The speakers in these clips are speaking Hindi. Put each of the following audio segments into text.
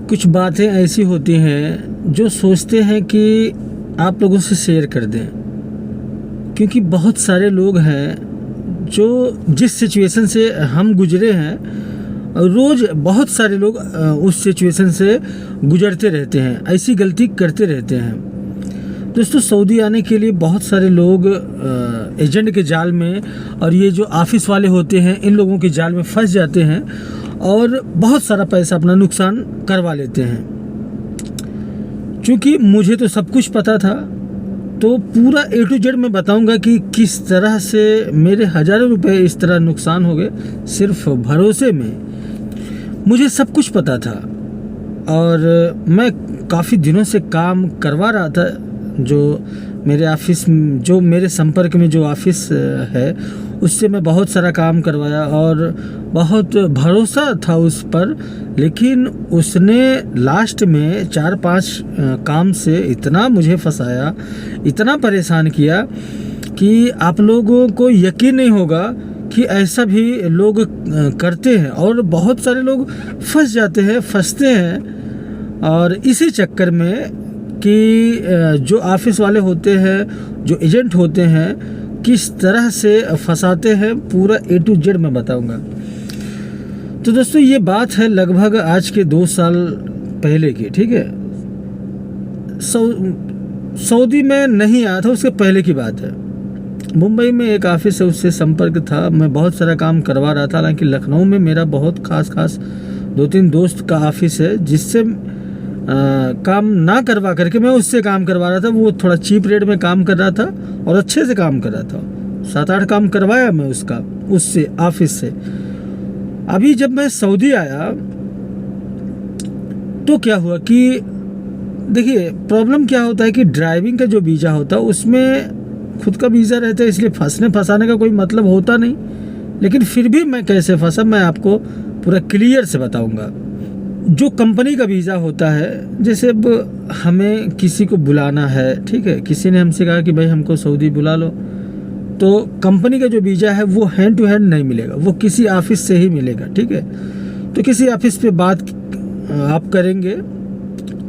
कुछ बातें ऐसी होती हैं जो सोचते हैं कि आप लोगों से शेयर कर दें, क्योंकि बहुत सारे लोग हैं जो जिस सिचुएशन से हम गुजरे हैं, रोज़ बहुत सारे लोग उस सिचुएशन से गुजरते रहते हैं, ऐसी गलती करते रहते हैं। दोस्तों, सऊदी आने के लिए बहुत सारे लोग एजेंट के जाल में और ये जो ऑफिस वाले होते हैं इन लोगों के जाल में फंस जाते हैं और बहुत सारा पैसा अपना नुकसान करवा लेते हैं। क्योंकि मुझे तो सब कुछ पता था, तो पूरा A to Z मैं बताऊंगा कि किस तरह से मेरे हज़ारों रुपए इस तरह नुकसान हो गए सिर्फ भरोसे में। मुझे सब कुछ पता था और मैं काफ़ी दिनों से काम करवा रहा था। जो मेरे ऑफिस, जो मेरे संपर्क में जो ऑफिस है, उससे मैं बहुत सारा काम करवाया और बहुत भरोसा था उस पर। लेकिन उसने लास्ट में 4-5 काम से इतना मुझे फंसाया, इतना परेशान किया कि आप लोगों को यकीन नहीं होगा कि ऐसा भी लोग करते हैं और बहुत सारे लोग फंस जाते हैं, फंसते हैं। और इसी चक्कर में कि जो ऑफिस वाले होते हैं, जो एजेंट होते हैं, किस तरह से फंसाते हैं, पूरा A to Z मैं बताऊंगा। तो दोस्तों, ये बात है लगभग आज के 2 साल पहले की, ठीक है। सऊदी में नहीं आया था, उसके पहले की बात है। मुंबई में एक ऑफिस है, उससे संपर्क था, मैं बहुत सारा काम करवा रहा था। हालांकि लखनऊ में मेरा बहुत खास 2-3 दोस्त का ऑफिस है, जिससे काम ना करवा करके मैं उससे काम करवा रहा था। वो थोड़ा चीप रेट में काम कर रहा था और अच्छे से काम कर रहा था। 7-8 काम करवाया मैं उससे ऑफिस से। अभी जब मैं सऊदी आया तो क्या हुआ कि देखिए, प्रॉब्लम क्या होता है कि ड्राइविंग का जो वीज़ा होता है उसमें खुद का वीज़ा रहता है, इसलिए फंसाने का कोई मतलब होता नहीं। लेकिन फिर भी मैं कैसे फंसा, मैं आपको पूरा क्लियर से बताऊंगा। जो कंपनी का वीज़ा होता है, जैसे अब हमें किसी को बुलाना है, ठीक है, किसी ने हमसे कहा कि भाई हमको सऊदी बुला लो, तो कंपनी का जो वीज़ा है वो हैंड टू हैंड नहीं मिलेगा, वो किसी ऑफिस से ही मिलेगा, ठीक है। तो किसी ऑफिस पे बात आप करेंगे,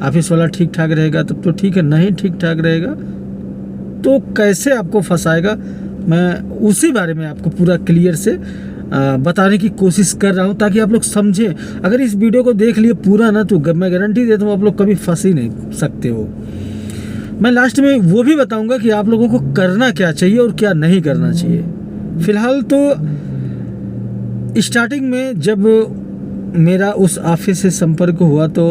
ऑफिस वाला ठीक ठाक रहेगा तब तो ठीक है, नहीं ठीक ठाक रहेगा तो कैसे आपको फंसाएगा, मैं उसी बारे में आपको पूरा क्लियर से बताने की कोशिश कर रहा हूँ, ताकि आप लोग समझें। अगर इस वीडियो को देख लिए पूरा ना, तो मैं गारंटी देता हूँ आप लोग कभी फंस ही नहीं सकते हो। मैं लास्ट में वो भी बताऊंगा कि आप लोगों को करना क्या चाहिए और क्या नहीं करना चाहिए। फिलहाल तो स्टार्टिंग में जब मेरा उस ऑफिस से संपर्क हुआ तो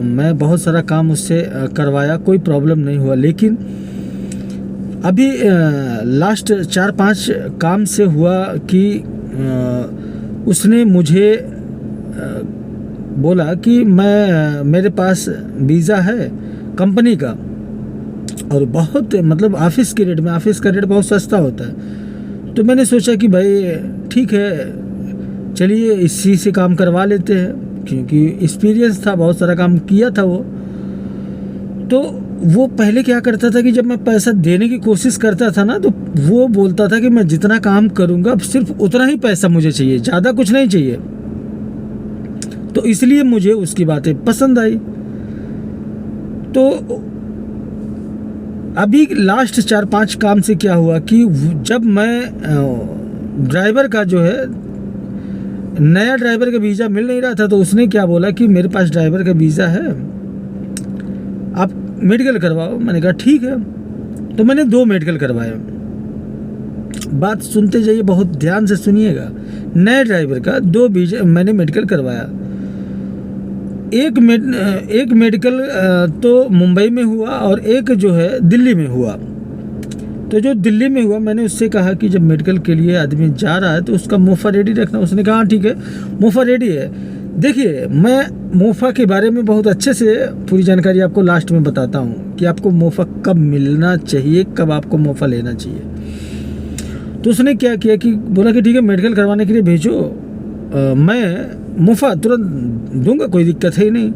मैं बहुत सारा काम उससे करवाया, कोई प्रॉब्लम नहीं हुआ। लेकिन अभी लास्ट 4-5 काम से हुआ कि उसने मुझे बोला कि मेरे पास वीज़ा है कंपनी का, और बहुत मतलब ऑफिस के रेट में, ऑफिस का रेट बहुत सस्ता होता है। तो मैंने सोचा कि भाई ठीक है, चलिए इसी से काम करवा लेते हैं, क्योंकि एक्सपीरियंस था, बहुत सारा काम किया था वो। तो वो पहले क्या करता था कि जब मैं पैसा देने की कोशिश करता था ना, तो वो बोलता था कि मैं जितना काम करूँगा सिर्फ उतना ही पैसा मुझे चाहिए, ज़्यादा कुछ नहीं चाहिए। तो इसलिए मुझे उसकी बातें पसंद आई। तो अभी लास्ट 4-5 काम से क्या हुआ कि जब मैं ड्राइवर का जो है, नया ड्राइवर का वीज़ा मिल नहीं रहा था, तो उसने क्या बोला कि मेरे पास ड्राइवर का वीज़ा है, आप मेडिकल करवाओ। मैंने कहा ठीक है। तो मैंने 2 मेडिकल करवाए। बात सुनते जाइए, बहुत ध्यान से सुनिएगा। नए ड्राइवर का 2 वीज़ा मैंने मेडिकल करवाया। एक मेडिकल तो मुंबई में हुआ और एक जो है दिल्ली में हुआ। तो जो दिल्ली में हुआ, मैंने उससे कहा कि जब मेडिकल के लिए आदमी जा रहा है तो उसका मोफा रेडी रखना। उसने कहा हाँ ठीक है, मोफा रेडी है। देखिए, मैं मोफा के बारे में बहुत अच्छे से पूरी जानकारी आपको लास्ट में बताता हूँ कि आपको मोफा कब मिलना चाहिए, कब आपको मोफा लेना चाहिए। तो उसने क्या किया कि बोला कि ठीक है, मेडिकल करवाने के लिए भेजो, मैं मोफा तुरंत दूंगा, कोई दिक्कत है ही नहीं,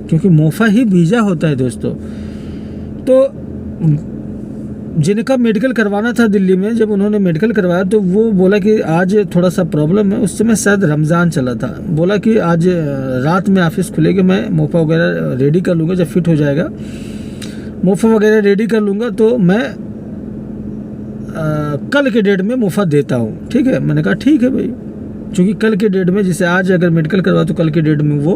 क्योंकि मोफा ही वीज़ा होता है दोस्तों। तो जिनका मेडिकल करवाना था दिल्ली में, जब उन्होंने मेडिकल करवाया तो वो बोला कि आज थोड़ा सा प्रॉब्लम है। उस समय शायद रमज़ान चला था। बोला कि आज रात में ऑफिस खुलेगी, मैं मोफा वगैरह रेडी कर लूँगा, जब फिट हो जाएगा मोफा वगैरह रेडी कर लूँगा तो मैं कल के डेट में मुफ्त देता हूँ, ठीक है। मैंने कहा ठीक है भाई, क्योंकि कल के डेट में, जैसे आज अगर मेडिकल करवा तो कल के डेट में वो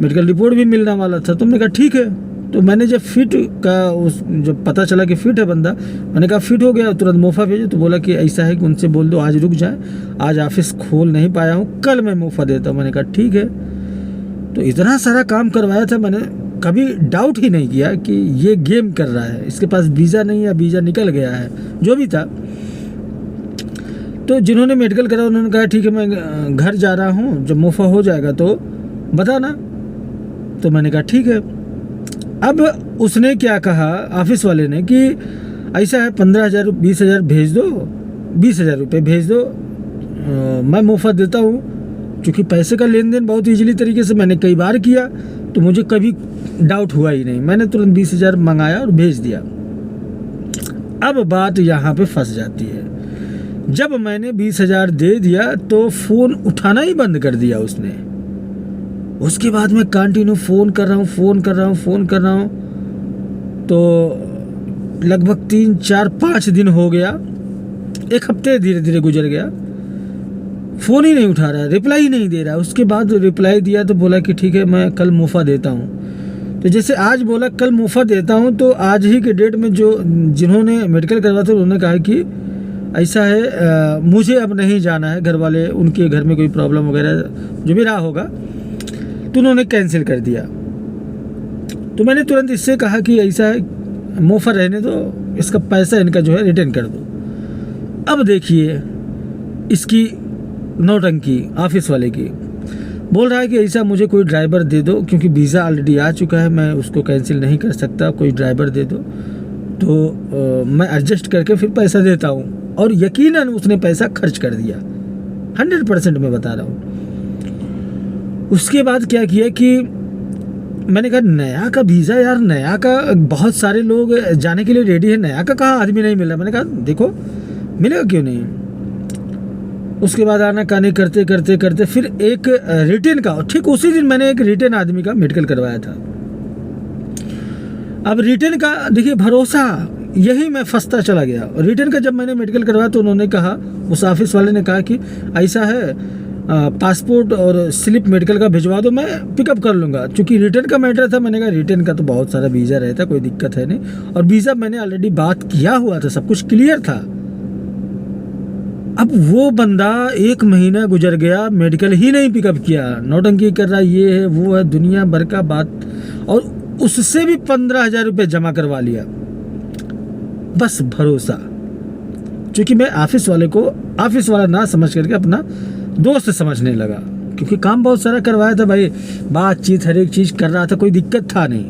मेडिकल रिपोर्ट भी मिलने वाला था। तो मैंने कहा ठीक है। तो मैंने जब फिट का जब पता चला कि फिट है बंदा, मैंने कहा फिट हो गया, तुरंत मुफ्त भेजो। तो बोला कि ऐसा है कि उनसे बोल दो आज रुक जाए, आज ऑफिस खोल नहीं पाया हूँ, कल मैं मुफ्त देता हूँ। मैंने कहा ठीक है। तो इतना सारा काम करवाया था, मैंने कभी डाउट ही नहीं किया कि ये गेम कर रहा है, इसके पास वीज़ा नहीं है, वीज़ा निकल गया है, जो भी था। तो जिन्होंने मेडिकल करा उन्होंने कहा ठीक है मैं घर जा रहा हूँ, जब मुफ्त हो जाएगा तो बताना। तो मैंने कहा ठीक है। अब उसने क्या कहा ऑफिस वाले ने कि ऐसा है 15,000 20,000 भेज दो, 20,000 रुपये भेज दो, मैं मुफ्त देता हूँ। क्योंकि पैसे का लेन देन बहुत ईजिली तरीके से मैंने कई बार किया, तो मुझे कभी डाउट हुआ ही नहीं। मैंने तुरंत 20,000 मंगाया और भेज दिया। अब बात यहाँ पे फंस जाती है, जब मैंने 20,000 दे दिया तो फ़ोन उठाना ही बंद कर दिया उसने। उसके बाद मैं कंटिन्यू फ़ोन कर रहा हूँ, तो लगभग 3 4 5 दिन हो गया, 1 हफ्ते धीरे धीरे गुजर गया, फ़ोन ही नहीं उठा रहा है, रिप्लाई ही नहीं दे रहा है। उसके बाद रिप्लाई दिया तो बोला कि ठीक है मैं कल मुफ्त देता हूँ। तो जैसे आज बोला कल मुफ्त देता हूँ, तो आज ही के डेट में जिन्होंने मेडिकल करवाया था उन्होंने कहा कि ऐसा है मुझे अब नहीं जाना है, घर वाले उनके घर में कोई प्रॉब्लम वगैरह जो भी रहा होगा, तो उन्होंने कैंसिल कर दिया। तो मैंने तुरंत इससे कहा कि ऐसा है मुफ्त रहने दो, इसका पैसा इनका जो है रिटर्न कर दो। अब देखिए इसकी नौटंकी ऑफिस वाले की, बोल रहा है कि ऐसा मुझे कोई ड्राइवर दे दो, क्योंकि वीज़ा ऑलरेडी आ चुका है, मैं उसको कैंसिल नहीं कर सकता, कोई ड्राइवर दे दो तो मैं एडजस्ट करके फिर पैसा देता हूँ। और यकीनन उसने पैसा खर्च कर दिया, 100% मैं बता रहा हूँ। उसके बाद क्या किया कि मैंने कहा नया का वीज़ा यार, नया का बहुत सारे लोग जाने के लिए रेडी है, नया का कहाँ आदमी नहीं मिला। मैंने कहा देखो मिलेगा क्यों नहीं। उसके बाद आना कानी करते करते करते फिर एक रिटर्न का, ठीक उसी दिन मैंने एक रिटर्न आदमी का मेडिकल करवाया था। अब रिटर्न का देखिए भरोसा, यही मैं फंसता चला गया। रिटर्न का जब मैंने मेडिकल करवाया तो उन्होंने कहा, उस ऑफिस वाले ने कहा कि ऐसा है पासपोर्ट और स्लिप मेडिकल का भिजवा दो, मैं पिकअप कर लूँगा। चूँकि रिटर्न का मैटर था, मैंने कहा रिटर्न का तो बहुत सारा वीज़ा रहता, कोई दिक्कत है नहीं, और वीज़ा मैंने ऑलरेडी बात किया हुआ था, सब कुछ क्लियर था। अब वो बंदा 1 महीना गुजर गया, मेडिकल ही नहीं पिकअप किया, नौटंकी कर रहा, ये है वो है, दुनिया भर का बात, और उससे भी 15,000 रुपये जमा करवा लिया, बस भरोसा। क्योंकि मैं ऑफिस वाले को ऑफिस वाला ना समझ करके अपना दोस्त समझने लगा, क्योंकि काम बहुत सारा करवाया था भाई, बातचीत हर एक चीज़ कर रहा था, कोई दिक्कत था नहीं।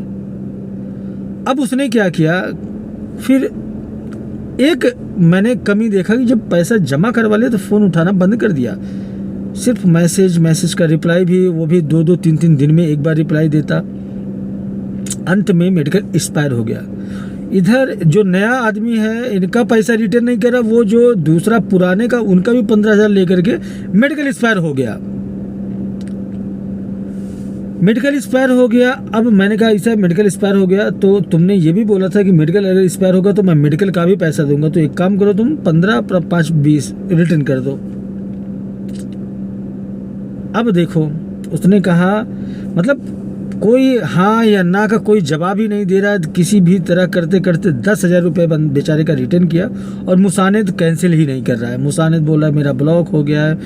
अब उसने क्या किया, फिर एक मैंने कमी देखा कि जब पैसा जमा करवा लिया तो फ़ोन उठाना बंद कर दिया। सिर्फ मैसेज का रिप्लाई भी, वो भी 2-2 3-3 दिन में एक बार रिप्लाई देता। अंत में मेडिकल एक्सपायर हो गया। इधर जो नया आदमी है इनका पैसा रिटर्न नहीं करा, वो जो दूसरा पुराने का उनका भी 15,000 लेकर के मेडिकल एक्सपायर हो गया। मेडिकल एक्सपायर हो गया। अब मैंने कहा ऐसा मेडिकल एक्सपायर हो गया, तो तुमने ये भी बोला था कि मेडिकल अगर एक्सपायर होगा तो मैं मेडिकल का भी पैसा दूंगा, तो एक काम करो तुम 15 5 20 रिटर्न कर दो। अब देखो उसने कहा, मतलब कोई हाँ या ना का कोई जवाब ही नहीं दे रहा है। किसी भी तरह करते करते 10,000 रुपये बेचारे का रिटर्न किया, और मुसानिद कैंसिल ही नहीं कर रहा है। मुसानिद बोल रहा है मेरा ब्लॉक हो गया है,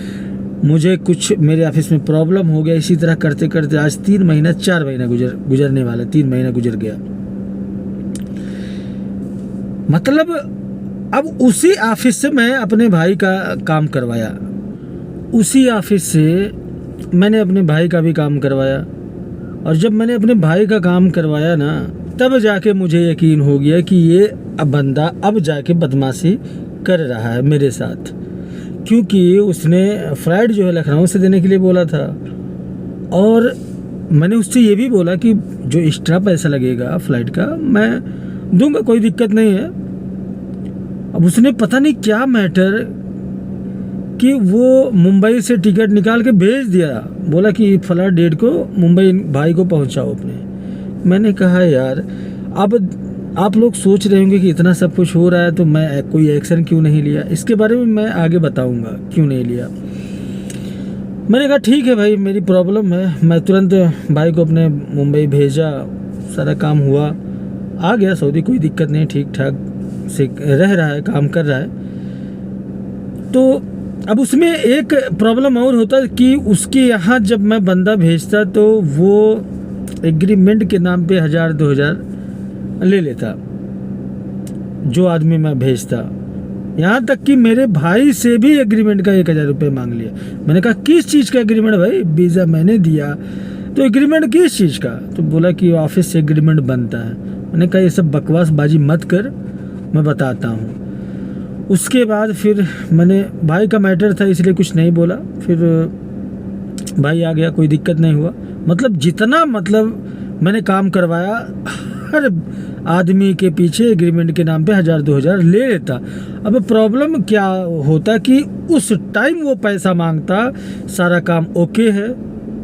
मुझे कुछ मेरे ऑफिस में प्रॉब्लम हो गया। इसी तरह करते करते आज 3 महीना 4 महीना गुजरने वाला, 3 महीना गुजर गया। मतलब अब उसी ऑफिस से मैं अपने भाई का काम करवाया, उसी ऑफिस से मैंने अपने भाई का भी काम करवाया, और जब मैंने अपने भाई का काम करवाया ना, तब जाके मुझे यकीन हो गया कि ये बंदा अब जाके बदमाशी कर रहा है मेरे साथ। क्योंकि उसने फ्लाइट जो है लखनऊ से देने के लिए बोला था, और मैंने उससे ये भी बोला कि जो एक्स्ट्रा पैसा लगेगा फ़्लाइट का मैं दूंगा, कोई दिक्कत नहीं है, अब उसने पता नहीं क्या मैटर कि वो मुंबई से टिकट निकाल के भेज दिया, बोला कि फला डेट को मुंबई भाई को पहुंचाओ अपने। मैंने कहा यार, अब आप लोग सोच रहे होंगे कि इतना सब कुछ हो रहा है तो मैं कोई एक्शन क्यों नहीं लिया, इसके बारे में मैं आगे बताऊंगा क्यों नहीं लिया। मैंने कहा ठीक है भाई, मेरी प्रॉब्लम है। मैं तुरंत भाई को अपने मुंबई भेजा, सारा काम हुआ, आ गया सऊदी, कोई दिक्कत नहीं, ठीक ठाक से रह रहा है, काम कर रहा है। तो अब उसमें एक प्रॉब्लम और होता कि उसके यहाँ जब मैं बंदा भेजता तो वो एग्रीमेंट के नाम पे 1000-2000 ले लेता, जो आदमी मैं भेजता। यहाँ तक कि मेरे भाई से भी एग्रीमेंट का 1000 रुपये मांग लिया। मैंने कहा किस चीज़ का एग्रीमेंट भाई, वीज़ा मैंने दिया तो एग्रीमेंट किस चीज़ का? तो बोला कि ऑफिस से एग्रीमेंट बनता है। मैंने कहा ये सब बकवास बाजी मत कर, मैं बताता हूँ। उसके बाद फिर मैंने, भाई का मैटर था इसलिए कुछ नहीं बोला, फिर भाई आ गया, कोई दिक्कत नहीं हुआ। मतलब जितना मैंने काम करवाया, हर आदमी के पीछे एग्रीमेंट के नाम पे 1000-2000 ले लेता। अब प्रॉब्लम क्या होता कि उस टाइम वो पैसा मांगता, सारा काम ओके है,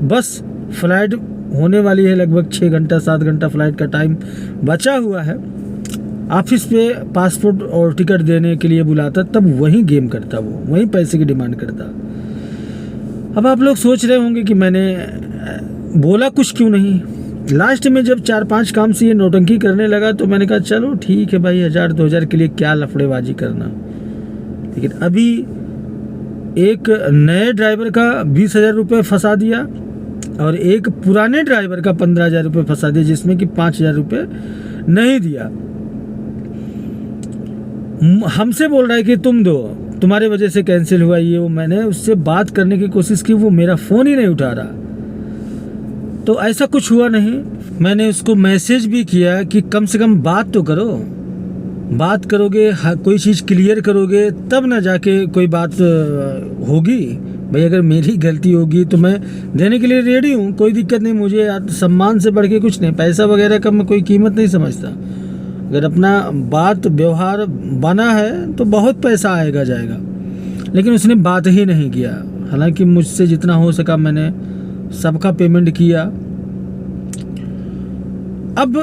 बस फ्लाइट होने वाली है, लगभग 6 घंटा 7 घंटा फ्लाइट का टाइम बचा हुआ है, ऑफिस पे पासपोर्ट और टिकट देने के लिए बुलाता, तब वहीं गेम करता, वो वहीं पैसे की डिमांड करता। अब आप लोग सोच रहे होंगे कि मैंने बोला कुछ क्यों नहीं। लास्ट में जब 4-5 काम से ये नौटंकी करने लगा तो मैंने कहा चलो ठीक है भाई, 1000-2000 के लिए क्या लफड़ेबाजी करना। लेकिन अभी एक नए ड्राइवर का 20,000 रुपये फंसा दिया और एक पुराने ड्राइवर का 15,000 रुपये फंसा दिया, जिसमें कि 5,000 रुपये नहीं दिया। हमसे बोल रहा है कि तुम दो, तुम्हारे वजह से कैंसिल हुआ ये वो। मैंने उससे बात करने की कोशिश की, वो मेरा फ़ोन ही नहीं उठा रहा। तो ऐसा कुछ हुआ नहीं। मैंने उसको मैसेज भी किया कि कम से कम बात तो करो, बात करोगे, कोई चीज़ क्लियर करोगे तब ना जाके कोई बात होगी। भाई अगर मेरी गलती होगी तो मैं देने के लिए रेडी हूँ, कोई दिक्कत नहीं। मुझे सम्मान से बढ़ के कुछ नहीं, पैसा वगैरह का मैं कोई कीमत नहीं समझता। अगर अपना बात व्यवहार बना है तो बहुत पैसा आएगा जाएगा। लेकिन उसने बात ही नहीं किया। हालांकि मुझसे जितना हो सका मैंने सबका पेमेंट किया। अब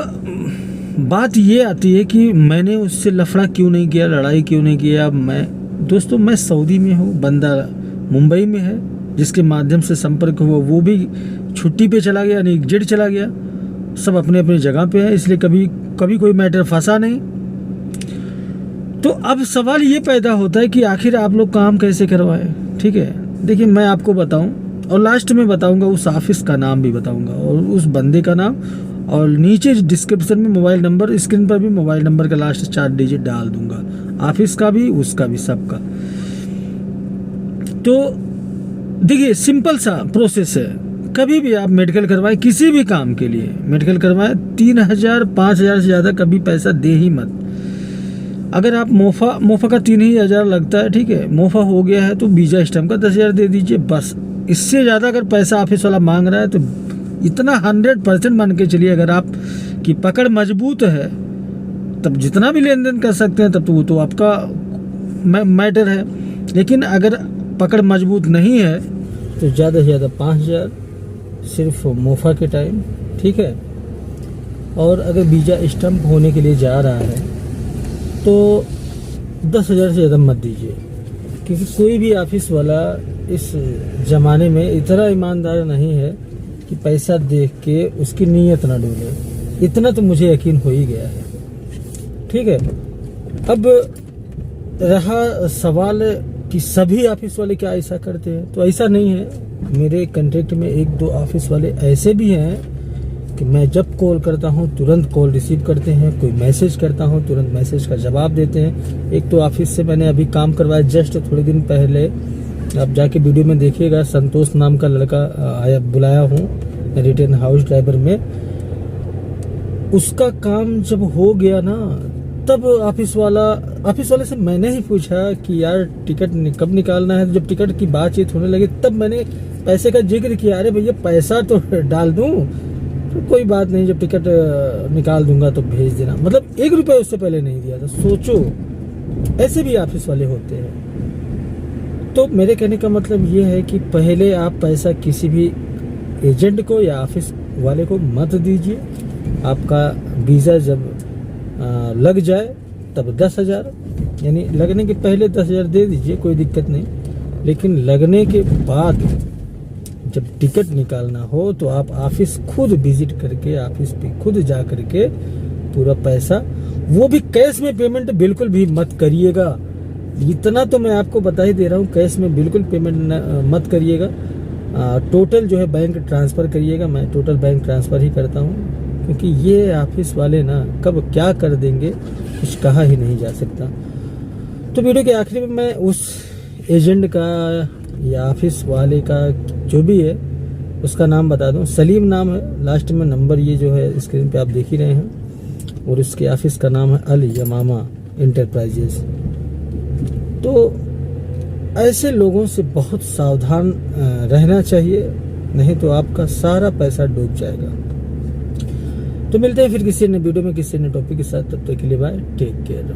बात ये आती है कि मैंने उससे लफड़ा क्यों नहीं किया, लड़ाई क्यों नहीं किया। दोस्तों मैं सऊदी में हूँ, बंदा मुंबई में है, जिसके माध्यम से संपर्क हुआ वो भी छुट्टी पे चला गया, यानी एग्जिट चला गया। सब अपने अपनी जगह पे है, इसलिए कभी कोई मैटर फंसा नहीं। तो अब सवाल ये पैदा होता है कि आखिर आप लोग काम कैसे करवाएं। ठीक है, देखिए मैं आपको बताऊं और लास्ट में बताऊंगा, उस ऑफिस का नाम भी बताऊंगा और उस बंदे का नाम, और नीचे डिस्क्रिप्शन में मोबाइल नंबर, स्क्रीन पर भी मोबाइल नंबर का लास्ट 4 डिजिट डाल दूंगा, ऑफिस का भी, उसका भी, सबका। तो देखिए सिंपल सा प्रोसेस है। कभी भी आप मेडिकल करवाएं, किसी भी काम के लिए मेडिकल करवाएं, 3,000-5,000 से ज़्यादा कभी पैसा दे ही मत। अगर आप मोफा का 3,000 लगता है, ठीक है, मोफा हो गया है तो वीज़ा स्टैम्प का 10,000 दे दीजिए बस। इससे ज़्यादा अगर पैसा ऑफिस वाला मांग रहा है तो इतना 100% मान के चलिए, अगर आप की पकड़ मजबूत है तब जितना भी लेन देन कर सकते हैं, तब तो वो तो आपका मैटर है। लेकिन अगर पकड़ मजबूत नहीं है तो ज़्यादा से ज़्यादा 5,000 सिर्फ मोफा के टाइम, ठीक है। और अगर वीज़ा स्टैम्प होने के लिए जा रहा है तो 10,000 से ज़्यादा मत दीजिए, क्योंकि कोई भी ऑफिस वाला इस ज़माने में इतना ईमानदार नहीं है कि पैसा देख के उसकी नीयत ना डोले। इतना तो मुझे यकीन हो ही गया है, ठीक है। अब रहा सवाल कि सभी ऑफिस वाले क्या ऐसा करते हैं, तो ऐसा नहीं है। मेरे कॉन्टेक्ट में 1-2 ऑफिस वाले ऐसे भी हैं कि मैं जब कॉल करता हूं तुरंत कॉल रिसीव करते हैं, कोई मैसेज करता हूं तुरंत मैसेज का जवाब देते हैं। एक तो ऑफिस से मैंने अभी काम करवाया जस्ट थोड़े दिन पहले, आप जाके वीडियो में देखिएगा, संतोष नाम का लड़का आया, बुलाया हूँ रिटर्न हाउस ड्राइवर में। उसका काम जब हो गया ना, तब ऑफिस वाले से मैंने ही पूछा कि यार टिकट कब निकालना है। जब टिकट की बातचीत होने लगी तब मैंने पैसे का जिक्र किया, अरे भैया पैसा तो डाल दूं, तो कोई बात नहीं, जब टिकट निकाल दूंगा तो भेज देना। मतलब 1 रुपया उससे पहले नहीं दिया था। सोचो ऐसे भी ऑफिस वाले होते हैं। तो मेरे कहने का मतलब ये है कि पहले आप पैसा किसी भी एजेंट को या ऑफिस वाले को मत दीजिए। आपका वीज़ा जब लग जाए तब 10,000, यानी लगने के पहले 10,000 दे दीजिए, कोई दिक्कत नहीं। लेकिन लगने के बाद जब टिकट निकालना हो तो आप ऑफिस खुद विजिट करके, ऑफिस पे खुद जा करके पूरा पैसा, वो भी कैश में पेमेंट बिल्कुल भी मत करिएगा। इतना तो मैं आपको बता ही दे रहा हूँ, कैश में बिल्कुल पेमेंट मत करिएगा। टोटल जो है बैंक ट्रांसफ़र करिएगा। मैं टोटल बैंक ट्रांसफ़र ही करता हूँ, क्योंकि ये ऑफिस वाले ना कब क्या कर देंगे कुछ कहा ही नहीं जा सकता। तो वीडियो के आखिरी में मैं उस एजेंट का या ऑफिस वाले का जो भी है उसका नाम बता दूं। सलीम नाम है, लास्ट में नंबर ये जो है स्क्रीन पे आप देख ही रहे हैं, और उसके ऑफिस का नाम है अल यमामा इंटरप्राइजेस। तो ऐसे लोगों से बहुत सावधान रहना चाहिए, नहीं तो आपका सारा पैसा डूब जाएगा। तो मिलते हैं फिर किसी ने वीडियो में, किसी ने टॉपिक के साथ। तब तक के लिए बाय, टेक केयर।